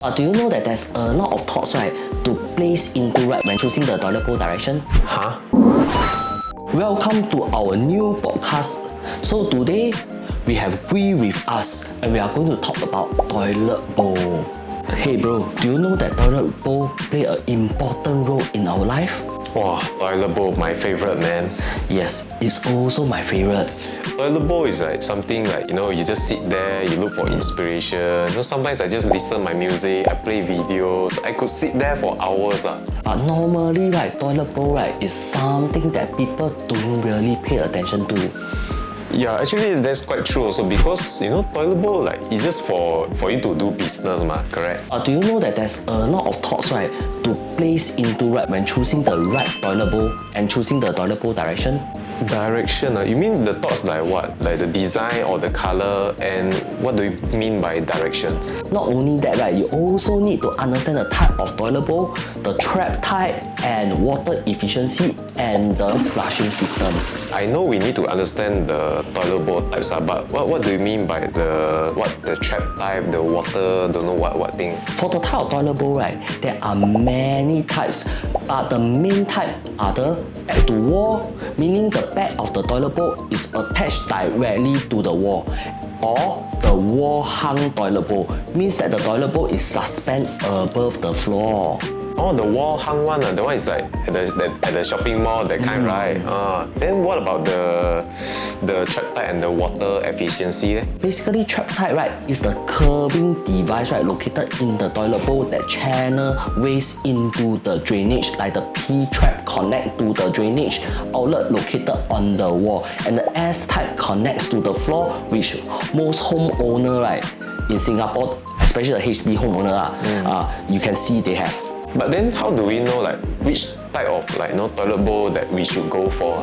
Do you know that there's a lot of thoughts, right, to place into right when choosing the toilet bowl direction? Huh? Welcome to our new podcast. So today, we have Gui with us and we are going to talk about toilet bowl. Hey bro, do you know that toilet bowl play an important role in our life? Wow, toilet bowl, my favorite, man. Yes, it's also my favorite. Toilet bowl is like something like, you just sit there, you look for inspiration. Sometimes I just listen my music, I play videos. I could sit there for hours. But normally, right, toilet bowl, right, is something that people don't really pay attention to. Yeah, actually that's quite true also because toilet bowl is just for you to do business, correct? Do you know that there's a lot of thoughts, right, to place into right when choosing the right toilet bowl and choosing the toilet bowl direction? Direction? You mean the thoughts like what? Like the design or the color, and what do you mean by directions? Not only that, right, you also need to understand the type of toilet bowl, the trap type, and water efficiency, and the flushing system. I know we need to understand the toilet bowl types, but what do you mean by the trap type, the water, don't know what thing? For the type of toilet bowl, right, there are many types, but the main type are the back to wall, meaning the back of the toilet bowl is attached directly to the wall, or the wall hung toilet bowl, means that the toilet bowl is suspended above the floor. Oh, the wall hung one, the one is like at the shopping mall, that kind, right? Then what about the trap type and the water efficiency? Basically, trap type, right, is the curving device, right, located in the toilet bowl that channel waste into the drainage, like the P-trap connect to the drainage outlet located on the wall, and the S-type connects to the floor, which most homeowner, right, in Singapore, especially the HDB homeowner, you can see they have. But then how do we know which type of toilet bowl that we should go for?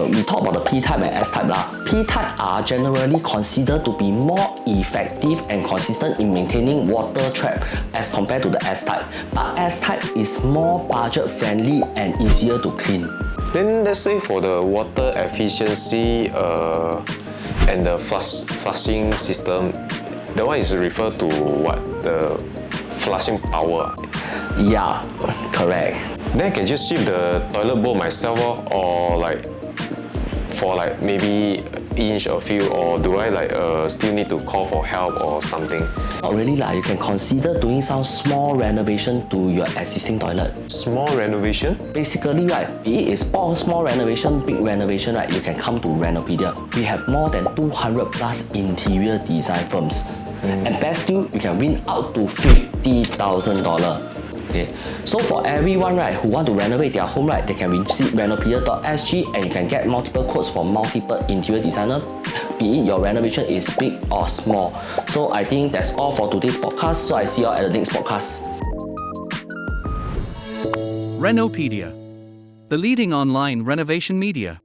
We talk about the P-type and S-type lah. P-type are generally considered to be more effective and consistent in maintaining water trap as compared to the S-type. But S-type is more budget friendly and easier to clean. Then let's say for the water efficiency and the flushing system, that one is referred to what? The flushing power? Yeah, correct. Then I can just shift the toilet bowl myself, or for maybe inch or few, or do I still need to call for help or something? Not really lah. You can consider doing some small renovation to your existing toilet. Small renovation? Basically, right, be it small renovation, big renovation, right, you can come to Renopedia. We have more than 200 plus interior design firms. And best still, you can win out to $50,000. Okay. So for everyone, right, who want to renovate their home, right, they can visit renopedia.sg and you can get multiple quotes from multiple interior designers, be it your renovation is big or small. So I think that's all for today's podcast. So I see you all at the next podcast. Renopedia, the leading online renovation media.